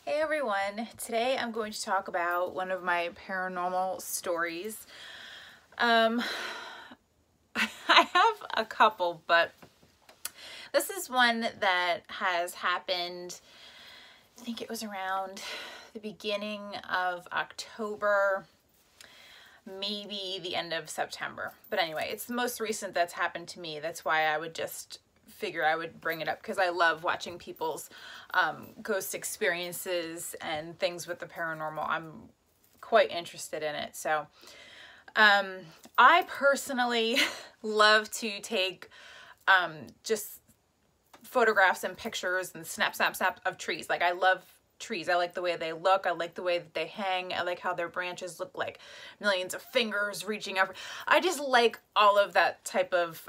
Hey everyone, today I'm going to talk about one of my paranormal stories. I have a couple, but this is one that has happened, I think it was around the beginning of October, maybe the end of September. But anyway, it's the most recent that's happened to me. That's why I would just figure I would bring it up, because I love watching people's ghost experiences and things with the paranormal. I'm quite interested in it. So I personally love to take just photographs and pictures and snap of trees. Like, I love trees. I like the way they look. I like the way that they hang. I like how their branches look like millions of fingers reaching up. I just like all of that type of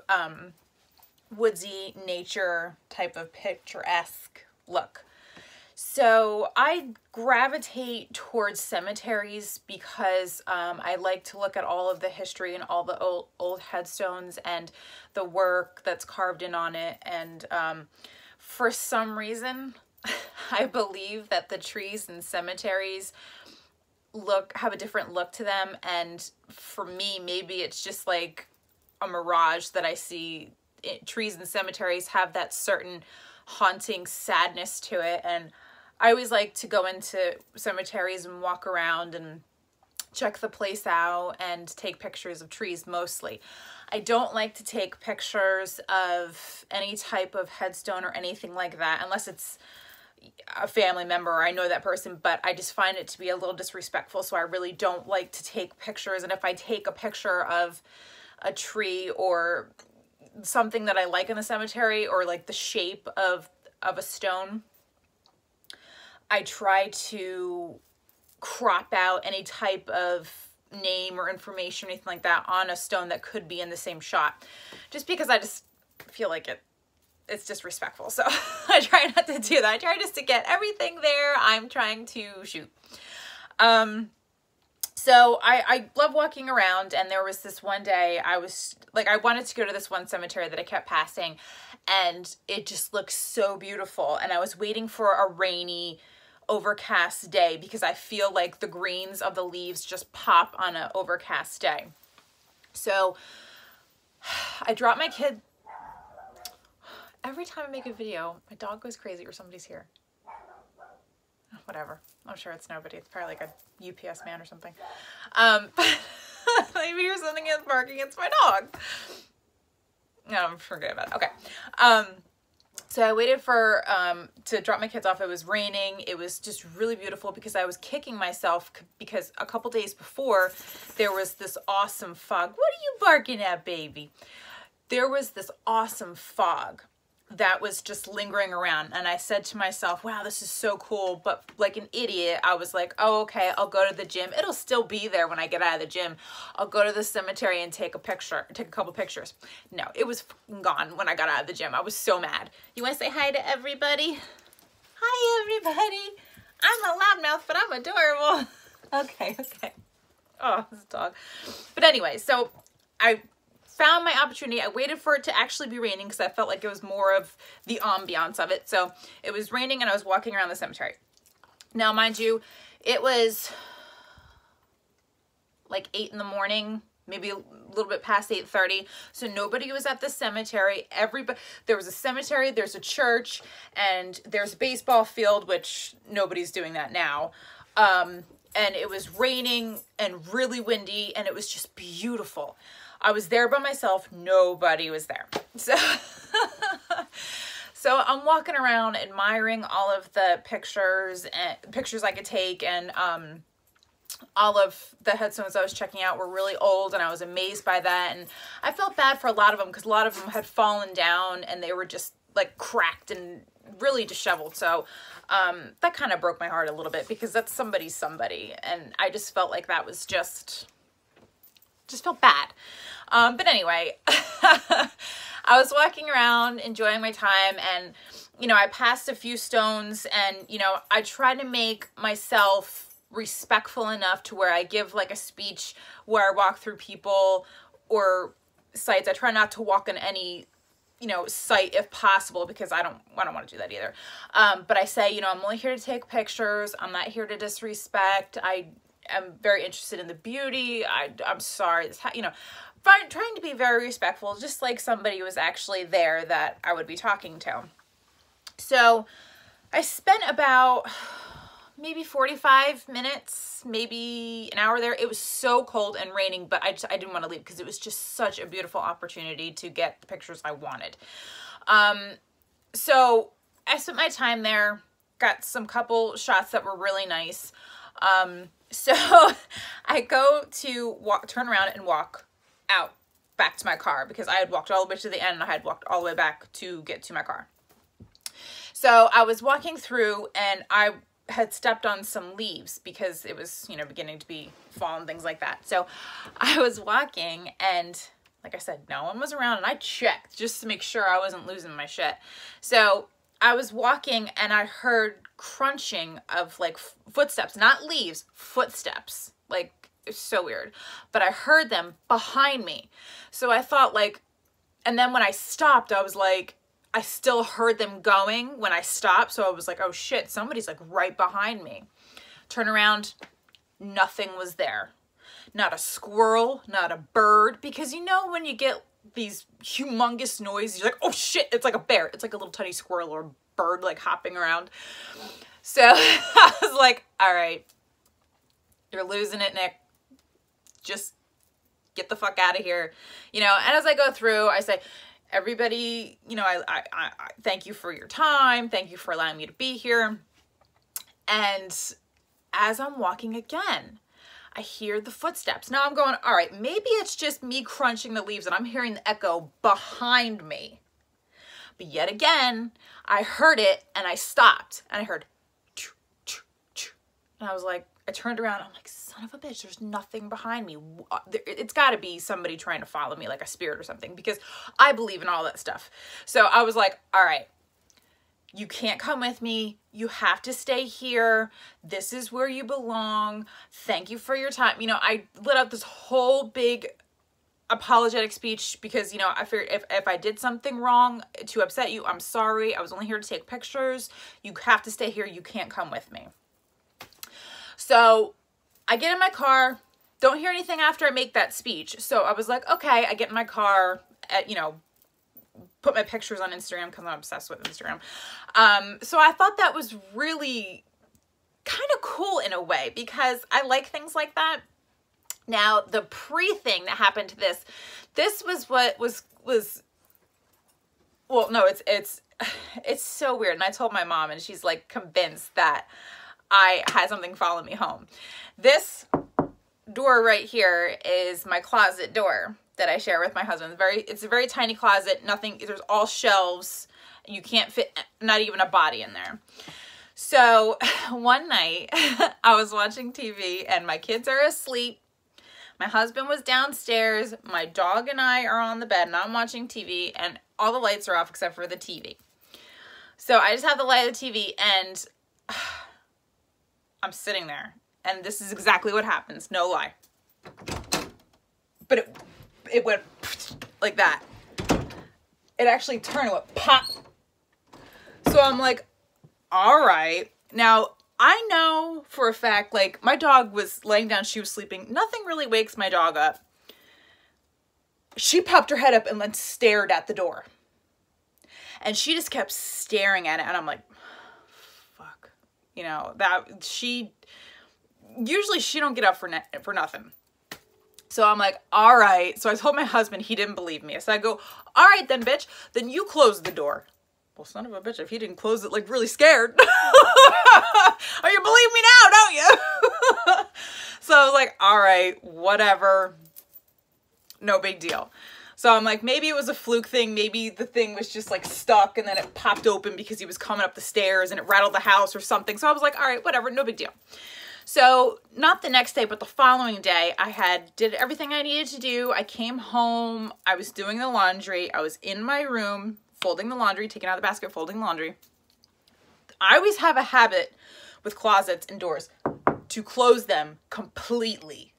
woodsy nature type of picturesque look. So I gravitate towards cemeteries because I like to look at all of the history and all the old headstones and the work that's carved in on it. And for some reason, I believe that the trees in cemeteries have a different look to them. And for me, maybe it's just like a mirage that I see. Trees in cemeteries have that certain haunting sadness to it, and I always like to go into cemeteries and walk around and check the place out and take pictures of trees mostly. I don't like to take pictures of any type of headstone or anything like that unless it's a family member or I know that person, but I just find it to be a little disrespectful, so I really don't like to take pictures. And if I take a picture of a tree or something that I like in the cemetery, or like the shape of a stone, I try to crop out any type of name or information or anything like that on a stone that could be in the same shot, just because I just feel like it's disrespectful. So I try not to do that. I try just to get everything there I'm trying to shoot. So I love walking around, and there was this one day I wanted to go to this one cemetery that I kept passing, and it just looked so beautiful. And I was waiting for a rainy, overcast day because I feel like the greens of the leaves just pop on an overcast day. So I dropped my kid. Every time I make a video, my dog goes crazy or somebody's here. Whatever. I'm sure it's nobody. It's probably like a UPS man or something. Maybe hear something is barking. It's my dog. No, forget about it. Okay. So I waited for to drop my kids off. It was raining. It was just really beautiful because I was kicking myself because a couple days before there was this awesome fog. What are you barking at, baby? There was this awesome fog that was just lingering around, and I said to myself, wow, this is so cool. But like an idiot, I was like, oh, okay, I'll go to the gym. It'll still be there when I get out of the gym. I'll go to the cemetery and take a couple pictures. No, it was gone when I got out of the gym. I was so mad. You want to say hi to everybody? Hi, everybody. I'm a loudmouth, but I'm adorable. Okay. Oh, this dog. But anyway, so I found my opportunity. I waited for it to actually be raining because I felt like it was more of the ambiance of it. So it was raining and I was walking around the cemetery. Now, mind you, it was like 8 in the morning, maybe a little bit past 8:30. So nobody was at the cemetery. There was a cemetery, there's a church, and there's a baseball field, which nobody's doing that now. And it was raining and really windy, and it was just beautiful. I was there by myself. Nobody was there. So I'm walking around admiring all of the pictures I could take, and all of the headstones I was checking out were really old, and I was amazed by that. And I felt bad for a lot of them because a lot of them had fallen down and they were just like cracked and really disheveled. So that kind of broke my heart a little bit because that's somebody, and I just felt like that was just felt bad. But anyway, I was walking around enjoying my time, and I passed a few stones, and I try to make myself respectful enough to where I give like a speech where I walk through people or sites. I try not to walk on any you know, sight if possible, because I don't want to do that either. But I say, you know, I'm only here to take pictures. I'm not here to disrespect. I am very interested in the beauty. I'm sorry, you know, trying to be very respectful, just like somebody was actually there that I would be talking to. So I spent about maybe 45 minutes, maybe an hour there. It was so cold and raining, but I didn't want to leave because it was just such a beautiful opportunity to get the pictures I wanted. So I spent my time there, got some couple shots that were really nice. So I go to turn around and walk out back to my car, because I had walked all the way to the end and I had walked all the way back to get to my car. So I was walking through and I had stepped on some leaves because it was, you know, beginning to be fall and things like that. So I was walking and, like I said, no one was around, and I checked just to make sure I wasn't losing my shit. So I was walking and I heard crunching of like footsteps, not leaves, footsteps. Like, it's so weird. But I heard them behind me. So I thought like, and then when I stopped, I was like, I still heard them going when I stopped. So I was like, oh shit, somebody's like right behind me. Turn around, nothing was there. Not a squirrel, not a bird. Because you know when you get these humongous noises, you're like, oh shit, it's like a bear. It's like a little tiny squirrel or bird like hopping around. So I was like, all right, you're losing it, Nick. Just get the fuck out of here. You know, and as I go through, I say, everybody, you know, I thank you for your time. Thank you for allowing me to be here. And as I'm walking again, I hear the footsteps. Now I'm going, all right, maybe it's just me crunching the leaves and I'm hearing the echo behind me. But yet again, I heard it and I stopped and I heard, choo, choo, choo. And I was like, I turned around, I'm like, son of a bitch, there's nothing behind me. It's gotta be somebody trying to follow me, like a spirit or something, because I believe in all that stuff. So I was like, all right, you can't come with me. You have to stay here. This is where you belong. Thank you for your time. You know, I lit up this whole big apologetic speech because, you know, I figured if I did something wrong to upset you, I'm sorry. I was only here to take pictures. You have to stay here. You can't come with me. So I get in my car, don't hear anything after I make that speech. So I was like, okay, I get in my car, you know, put my pictures on Instagram because I'm obsessed with Instagram. So I thought that was really kind of cool in a way because I like things like that. Now, the pre-thing that happened to this was what was well, no, it's so weird. And I told my mom and she's like convinced that I had something follow me home. This door right here is my closet door that I share with my husband. It's a very tiny closet. Nothing, there's all shelves. You can't fit not even a body in there. So one night I was watching TV and my kids are asleep. My husband was downstairs. My dog and I are on the bed and I'm watching TV and all the lights are off except for the TV. So I just have the light of the TV and I'm sitting there and this is exactly what happens. No lie. But it went like that. It actually turned, it went pop. So I'm like, all right. Now, I know for a fact, like, my dog was laying down, she was sleeping. Nothing really wakes my dog up. She popped her head up and then stared at the door. And she just kept staring at it. And I'm like, fuck. You know, usually she don't get up for nothing. So I'm like, all right. So I told my husband, he didn't believe me. So I go, all right then, bitch. Then you close the door. Well, son of a bitch, if he didn't close it, like, really scared. Oh, you believe me now, don't you? So I was like, all right, whatever. No big deal. So I'm like, maybe it was a fluke thing. Maybe the thing was just, like, stuck and then it popped open because he was coming up the stairs and it rattled the house or something. So I was like, all right, whatever, no big deal. So not the next day, but the following day, I did everything I needed to do. I came home. I was doing the laundry. I was in my room folding the laundry, taking out the basket, folding the laundry. I always have a habit with closets and doors to close them completely.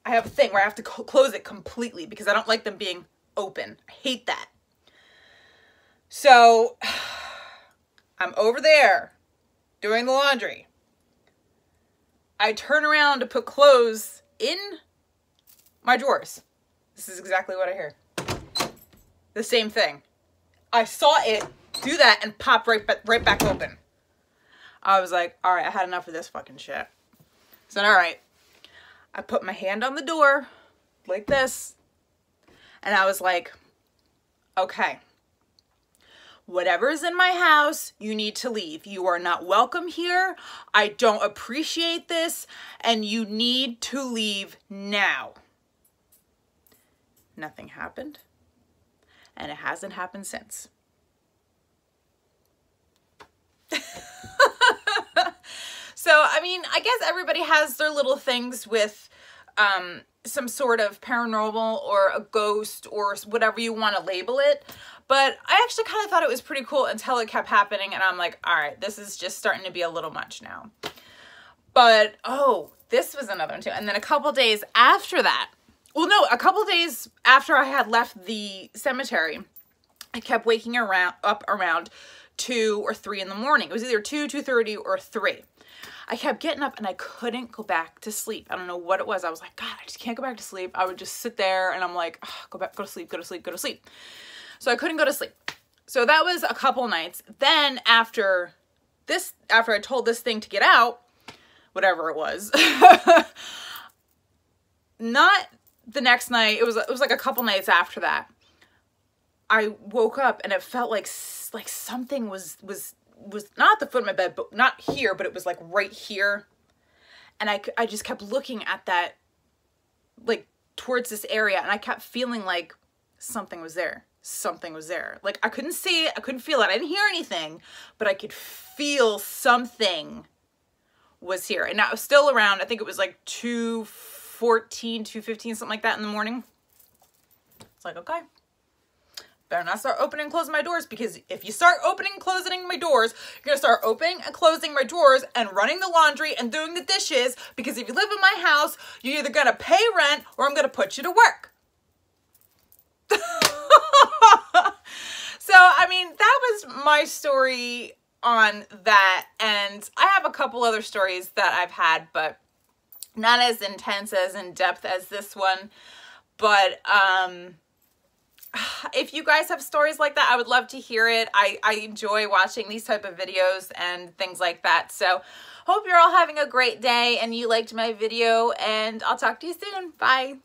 I have a thing where I have to close it completely because I don't like them being open. I hate that. So I'm over there doing the laundry. I turn around to put clothes in my drawers. This is exactly what I hear. The same thing. I saw it do that and pop right back open. I was like, all right, I had enough of this fucking shit. So, all right. I put my hand on the door like this. And I was like, okay. Whatever's in my house, you need to leave. You are not welcome here. I don't appreciate this. And you need to leave now. Nothing happened. And it hasn't happened since. So, I mean, I guess everybody has their little things with some sort of paranormal or a ghost or whatever you want to label it. But I actually kind of thought it was pretty cool until it kept happening. And I'm like, all right, this is just starting to be a little much now. But, oh, this was another one too. And then a couple days after that, well, no, a couple days after I had left the cemetery, I kept waking up around 2 or 3 in the morning. It was either 2, 2:30 or 3. I kept getting up and I couldn't go back to sleep. I don't know what it was. I was like, God, I just can't go back to sleep. I would just sit there and I'm like, oh, go to sleep, go to sleep, go to sleep. So I couldn't go to sleep. So that was a couple nights. Then after I told this thing to get out, whatever it was, not the next night, it was like a couple nights after that, I woke up and it felt like something was not at the foot of my bed, but not here, but it was like right here. And I just kept looking at that, like towards this area. And I kept feeling like something was there. Something was there. Like I couldn't see it. I couldn't feel it. I didn't hear anything, but I could feel something was here. And that was still around, I think it was like 2:14, 2:15, something like that in the morning. It's like, okay. Better not start opening and closing my doors, because if you start opening and closing my doors, you're going to start opening and closing my drawers and running the laundry and doing the dishes, because if you live in my house, you're either going to pay rent or I'm going to put you to work. So, I mean, that was my story on that. And I have a couple other stories that I've had, but not as intense, as in depth as this one. But, if you guys have stories like that, I would love to hear it. I enjoy watching these type of videos and things like that. So hope you're all having a great day and you liked my video, and I'll talk to you soon. Bye.